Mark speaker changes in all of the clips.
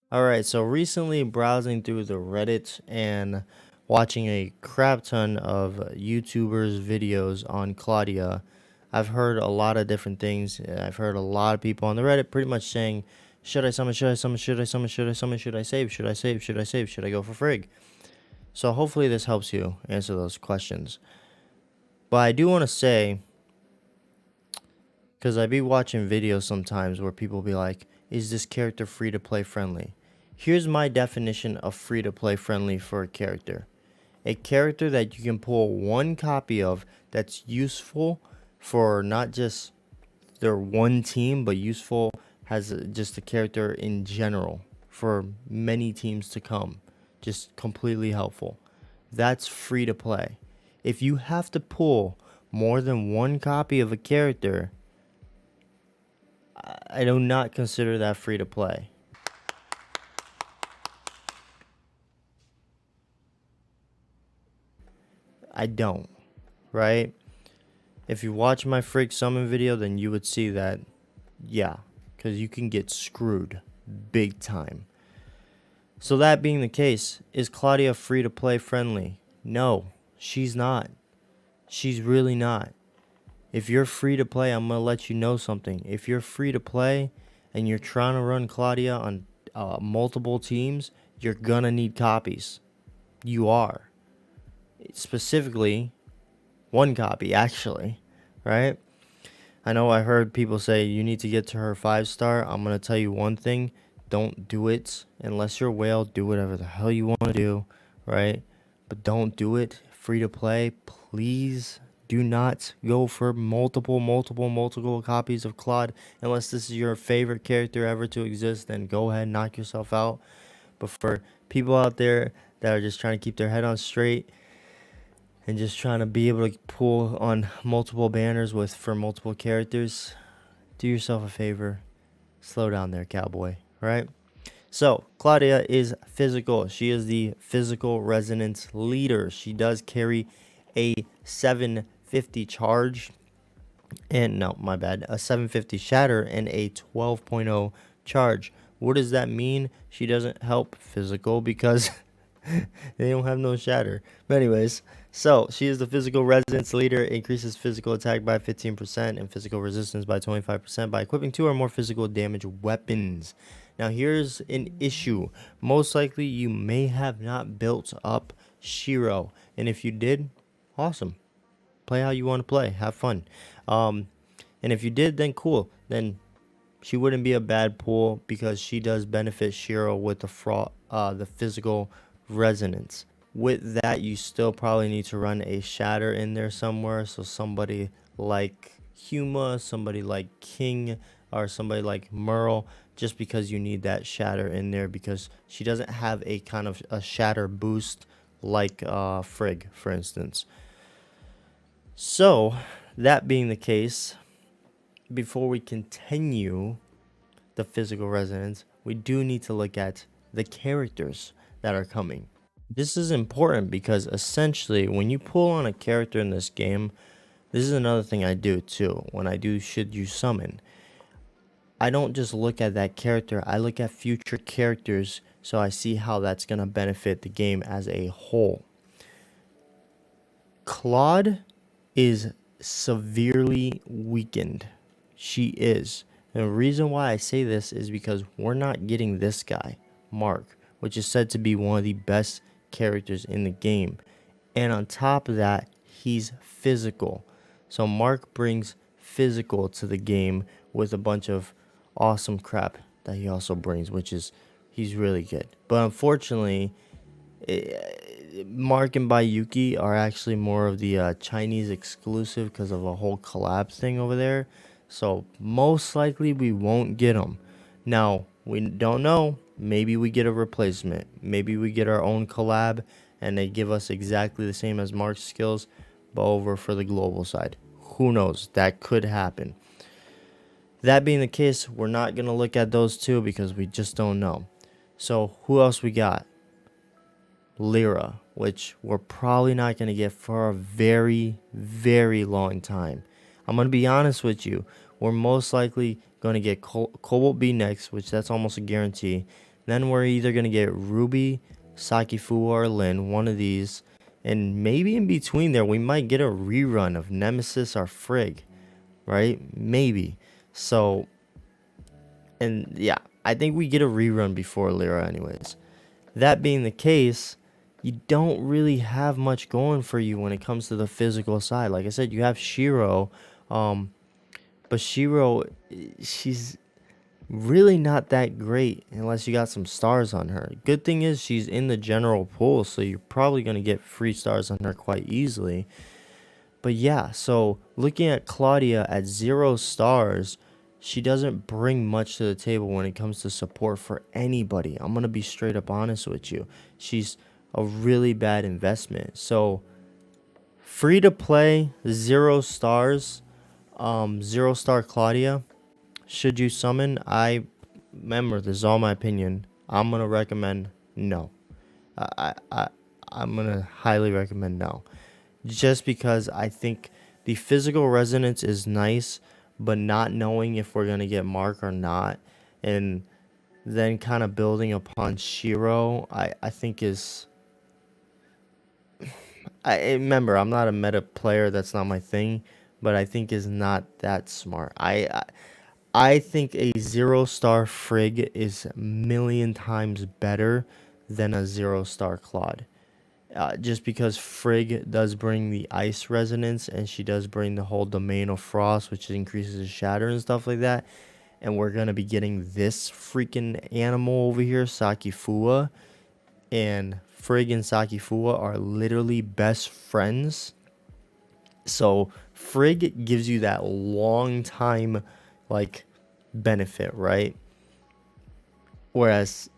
Speaker 1: All right, so recently browsing through the Reddit and watching a crap ton of YouTubers' videos on Claudia, I've heard a lot of different things. I've heard a lot of people on the Reddit pretty much saying, should I summon, should I summon, should I summon, should I summon, should I save, should I save, should I save, should I go for Frigg? So hopefully this helps you answer those questions. But I do want to say, because I be watching videos sometimes where people be like, is this character free to play friendly? Here's my definition of free to play friendly for a character. A character that you can pull one copy of that's useful for not just their one team, but useful has just a character in general for many teams to come. Just completely helpful. That's free to play. If you have to pull more than one copy of a character, I do not consider that free to play. I don't, right? If you watch my Freak Summon video, then you would see that, yeah, because you can get screwed big time. So that being the case, is Claudia free to play friendly? No, she's not. She's really not. If you're free to play, I'm going to let you know something. If you're free to play and you're trying to run Claudia on multiple teams, you're going to need copies. You are. Specifically, one copy, actually, right? I know I heard people say you need to get to her 5-star. I'm going to tell you one thing. Don't do it unless you're a whale. Do whatever the hell you want to do, right? But don't do it. Free to play. Please do not go for multiple copies of Claude unless this is your favorite character ever to exist. Then go ahead and knock yourself out. But for people out there that are just trying to keep their head on straight and just trying to be able to pull on multiple banners with for multiple characters, do yourself a favor. Slow down there, cowboy, right? So, Claudia is physical. She is the physical resonance leader. She does carry a 750 charge, and no, my bad, a 750 shatter and a 12.0 charge. What does that mean? She doesn't help physical because they don't have no shatter. But anyways, so she is the physical resonance leader, increases physical attack by 15% and physical resistance by 25% by equipping 2 or more physical damage weapons. Now here's an issue. Most likely you may have not built up Shiro, and if you did, awesome. Play how you want to play. Have fun. And if you did, then cool. Then she wouldn't be a bad pull because she does benefit Shiro with the physical resonance. With that, you still probably need to run a shatter in there somewhere. So somebody like Huma, somebody like King, or somebody like Merle, just because you need that shatter in there because she doesn't have a kind of a shatter boost like Frigg, for instance. So, that being the case, before we continue the physical resonance, we do need to look at the characters that are coming. This is important because essentially when you pull on a character in this game, this is another thing I do too. When I do should you summon, I don't just look at that character, I look at future characters so I see how that's going to benefit the game as a whole. Claude is severely weakened. She is. And the reason why I say this is because we're not getting this guy, Mark, which is said to be one of the best characters in the game. And on top of that, he's physical. So Mark brings physical to the game with a bunch of awesome crap that he also brings, which is he's really good. But unfortunately, Mark and Bayuki are actually more of the Chinese exclusive because of a whole collab thing over there. So most likely we won't get them. Now, we don't know. Maybe we get a replacement. Maybe we get our own collab and they give us exactly the same as Mark's skills, but over for the global side. Who knows? That could happen. That being the case, we're not going to look at those two because we just don't know. So who else we got? Lyra, which we're probably not going to get for a very, very long time. I'm going to be honest with you. We're most likely going to get Cobalt B next, which that's almost a guarantee. Then we're either going to get Ruby, Sakifu, or Lin, one of these. And maybe in between there, we might get a rerun of Nemesis or Frigg, right? Maybe. So, and yeah, I think we get a rerun before Lyra anyways. That being the case, you don't really have much going for you when it comes to the physical side. Like I said, you have Shiro, but Shiro, she's really not that great unless you got some stars on her. Good thing is she's in the general pool, so you're probably going to get free stars on her quite easily. But yeah, so looking at Claudia at 0 stars, she doesn't bring much to the table when it comes to support for anybody. I'm going to be straight up honest with you. She's a really bad investment. So free to play, 0 stars, 0 star Claudia. Should you summon? I remember, this is all my opinion. I'm gonna recommend no. I'm gonna highly recommend no, just because I think the physical resonance is nice, but not knowing if we're gonna get Mark or not, and then kind of building upon Shiro, I think is. I remember I'm not a meta player. That's not my thing, but I think is not that smart. I think a 0 star Frigg is a million times better than a 0 star Claude. Just because Frigg does bring the ice resonance and she does bring the whole domain of frost, which increases shatter and stuff like that. And we're going to be getting this freaking animal over here, Sakifua. And Frigg and Sakifua are literally best friends. So Frigg gives you that long time, like, benefit, right? Whereas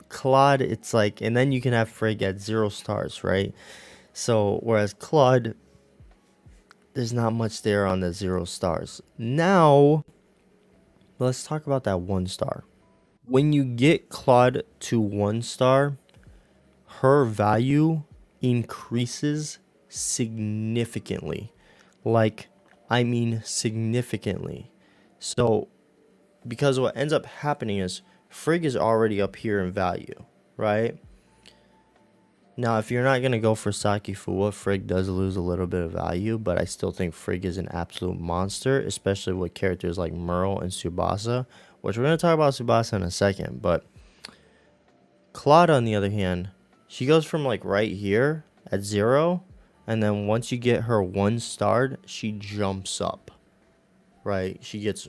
Speaker 1: Claude, it's like, and then you can have Frigg at 0 stars, right? So whereas Claude, there's not much there on the 0 stars. Now let's talk about that 1 star. When you get Claude to 1 star, her value increases significantly. Like, I mean significantly. So because what ends up happening is Frigg is already up here in value, right? Now, if you're not going to go for Sakifua, Frigg does lose a little bit of value, but I still think Frigg is an absolute monster, especially with characters like Merle and Tsubasa, which we're going to talk about Tsubasa in a second. But Claude, on the other hand, she goes from like right here at 0, and then once you get her 1 starred, she jumps up, right? She gets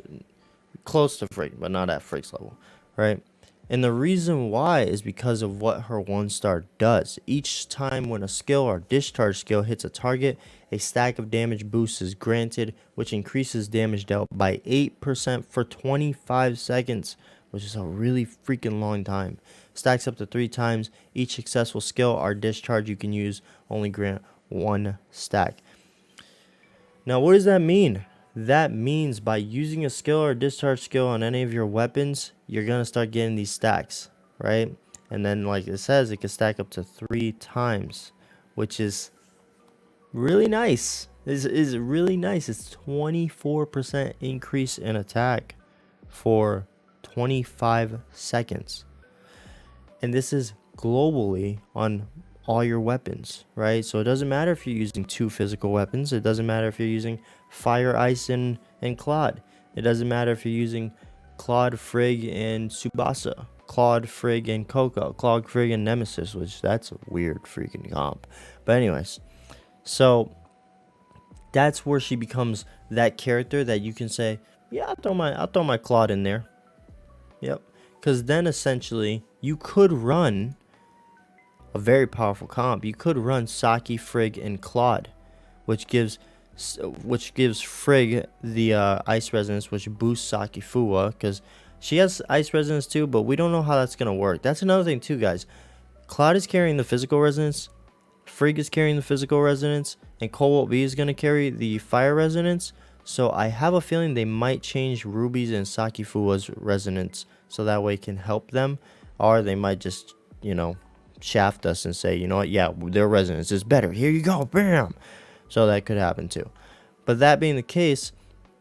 Speaker 1: close to Frigg, but not at Frigg's level, right? And the reason why is because of what her 1 star does. Each time when a skill or discharge skill hits a target, a stack of damage boost is granted, which increases damage dealt by 8% for 25 seconds, which is a really freaking long time. Stacks up to 3 times. Each successful skill or discharge you can use only grant 1 stack. Now, what does that mean? That means by using a skill or discharge skill on any of your weapons, you're going to start getting these stacks, right? And then, like it says, it can stack up to 3 times, which is really nice. Is really nice. It's 24% increase in attack for 25 seconds. And this is globally on all your weapons, right? So it doesn't matter if you're using 2 physical weapons. It doesn't matter if you're using Fire, Ice, and Claude. It doesn't matter if you're using Claude, Frigg, and Tsubasa. Claude, Frigg, and Coco. Claude, Frigg, and Nemesis, which that's a weird freaking comp. But anyways, so that's where she becomes that character that you can say, yeah, I'll throw my Claude in there. Yep. Because then essentially you could run a very powerful comp. You could run Saki, Frigg, and Claude, which gives Frigg the ice resonance, which boosts Sakifua, because she has ice resonance too, but we don't know how that's gonna work. That's another thing too, guys. Claude is carrying the physical resonance, Frigg is carrying the physical resonance, and Cobalt B is gonna carry the fire resonance. So I have a feeling they might change Ruby's and Sakifua's resonance so that way it can help them, or they might just, shaft us and say, you know what, yeah, their resonance is better. Here you go, bam. So that could happen too. But that being the case,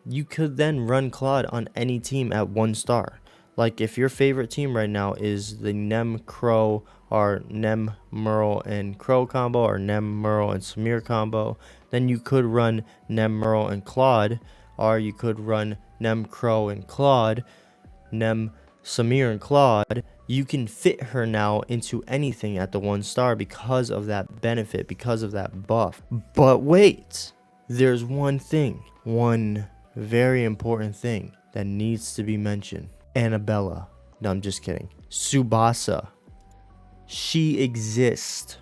Speaker 1: you could then run Claude on any team at 1 star. Like if your favorite team right now is the Nem Crow or Nem Merle and Crow combo or Nem Merle and Samir combo, then you could run Nem Merle and Claude, or you could run Nem Crow and Claude, Nem Samir and Claude. You can fit her now into anything at the 1 star because of that benefit, because of that buff. But wait, there's one thing, one very important thing that needs to be mentioned. Annabella. No, I'm just kidding. Tsubasa. She exists.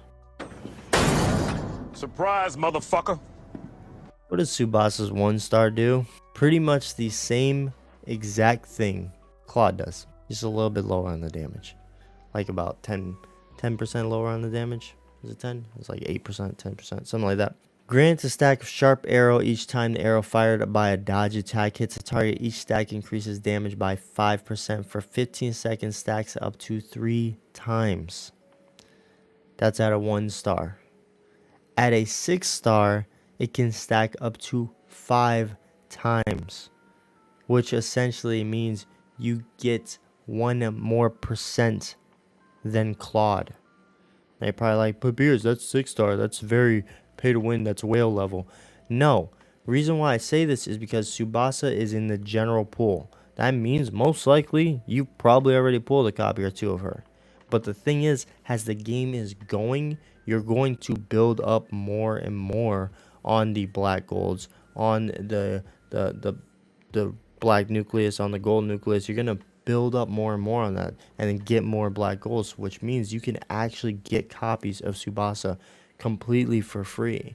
Speaker 2: Surprise, motherfucker.
Speaker 1: What does Tsubasa's 1 star do? Pretty much the same exact thing Claude does. Just a little bit lower on the damage. Like about 10% lower on the damage. Is it 10? It's like 8%, 10%, something like that. Grants a stack of sharp arrow each time the arrow fired by a dodge attack hits a target. Each stack increases damage by 5% for 15 seconds, stacks up to 3 times. That's at a 1 star. At a 6 star, it can stack up to 5 times, which essentially means you get 1 more percent than Claude. They're probably like, but BEARDZ, that's 6 star. That's very pay to win. That's whale level. No. Reason why I say this is because Tsubasa is in the general pool. That means most likely you probably already pulled a copy or 2 of her. But the thing is, as the game is going, you're going to build up more and more on the black golds, on the black nucleus, on the gold nucleus. You're gonna build up more and more on that, and then get more black golds, which means you can actually get copies of Tsubasa completely for free,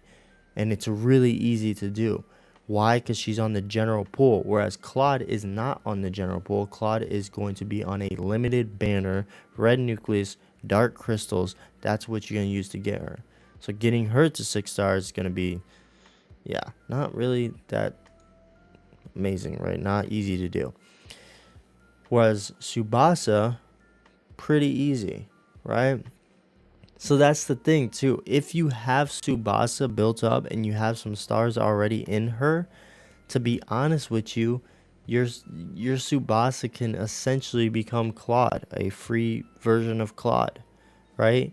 Speaker 1: and it's really easy to do. Why? Because she's on the general pool, whereas Claude is not on the general pool. Claude is going to be on a limited banner, red nucleus, dark crystals. That's what you're going to use to get her. So getting her to 6 stars is going to be, yeah, not really that amazing, right? Not easy to do. Whereas Tsubasa, pretty easy, right? So that's the thing too. If you have Tsubasa built up and you have some stars already in her, to be honest with you, your Tsubasa can essentially become Claude, a free version of Claude, right?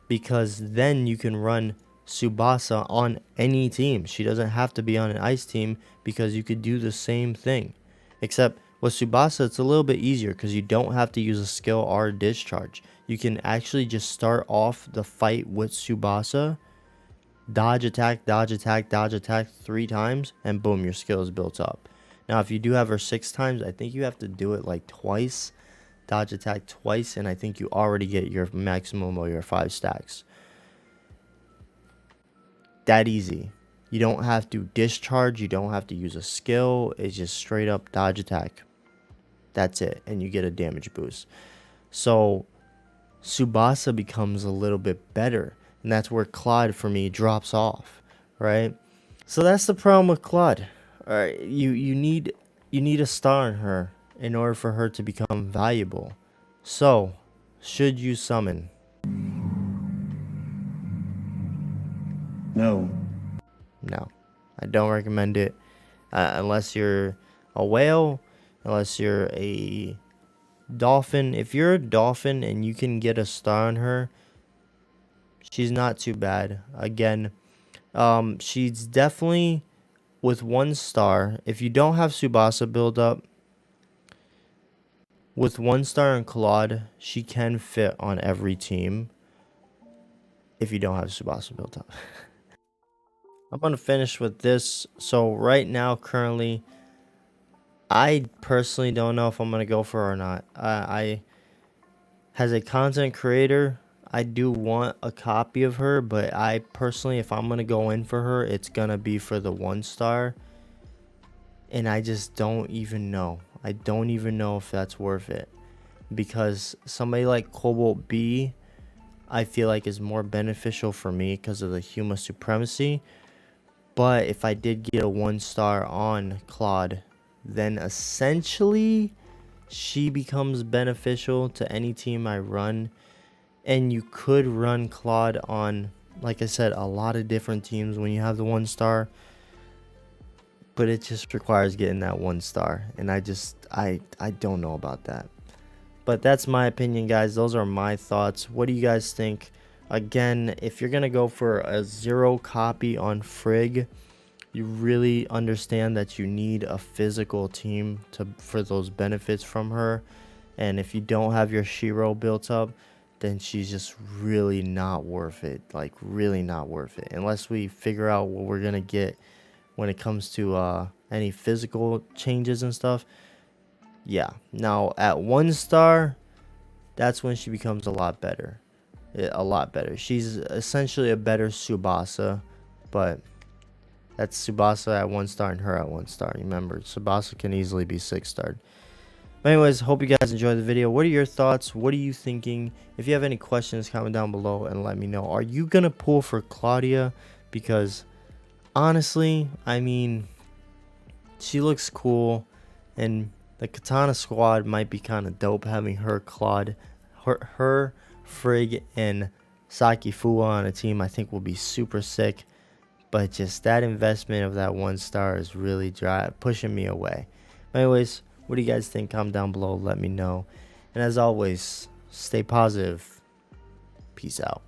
Speaker 1: Because then you can run Tsubasa on any team. She doesn't have to be on an ice team because you could do the same thing. Except with Tsubasa, it's a little bit easier because you don't have to use a skill or a discharge. You can actually just start off the fight with Tsubasa, dodge attack, dodge attack, dodge attack 3 times, and boom, your skill is built up. Now, if you do have her 6 times, I think you have to do it like twice, dodge attack twice, and I think you already get your maximum or your 5 stacks. That easy. You don't have to discharge, you don't have to use a skill, it's just straight up dodge attack. That's it, and you get a damage boost. So Tsubasa becomes a little bit better, and that's where Claude for me drops off, right? So that's the problem with Claude. All right, you need a star in her in order for her to become valuable. So, should you summon?
Speaker 3: No.
Speaker 1: No, I don't recommend it unless you're a whale, unless you're a dolphin. If you're a dolphin and you can get a star on her, she's not too bad. Again, she's definitely with 1 star. If you don't have Tsubasa build up, with 1 star and Claude, she can fit on every team if you don't have Tsubasa built up. I'm going to finish with this. So right now, currently, I personally don't know if I'm going to go for her or not. I as a content creator, I do want a copy of her, but I personally, if I'm going to go in for her, it's going to be for the 1 star. And I just don't even know. I don't even know if that's worth it. Because somebody like Cobalt B, I feel like is more beneficial for me because of the Huma supremacy. But if I did get a 1 star on Claude, then essentially she becomes beneficial to any team I run. And you could run Claude on, like I said, a lot of different teams when you have the 1 star. But it just requires getting that 1 star. And I don't know about that. But that's my opinion, guys. Those are my thoughts. What do you guys think? Again, if you're gonna go for a 0 copy on Frigg, you really understand that you need a physical team for those benefits from her. And if you don't have your Shiro built up, then she's just really not worth it. Like, really not worth it. Unless we figure out what we're gonna get when it comes to any physical changes and stuff. Yeah. Now at 1 star, that's when she becomes a lot better. A lot better. She's essentially a better Tsubasa, but that's Tsubasa at 1 star and her at 1 star. Remember, Tsubasa can easily be 6 starred. But anyways, hope you guys enjoyed the video. What are your thoughts? What are you thinking? If you have any questions, comment down below and let me know. Are you gonna pull for Claudia? Because honestly, I mean, she looks cool, and the Katana squad might be kind of dope, having her Frigg, and Saki Fuwa on a team. I think will be super sick. But just that investment of that 1 star is really pushing me away. But anyways, what do you guys think? Comment down below, let me know. And as always, stay positive. Peace out.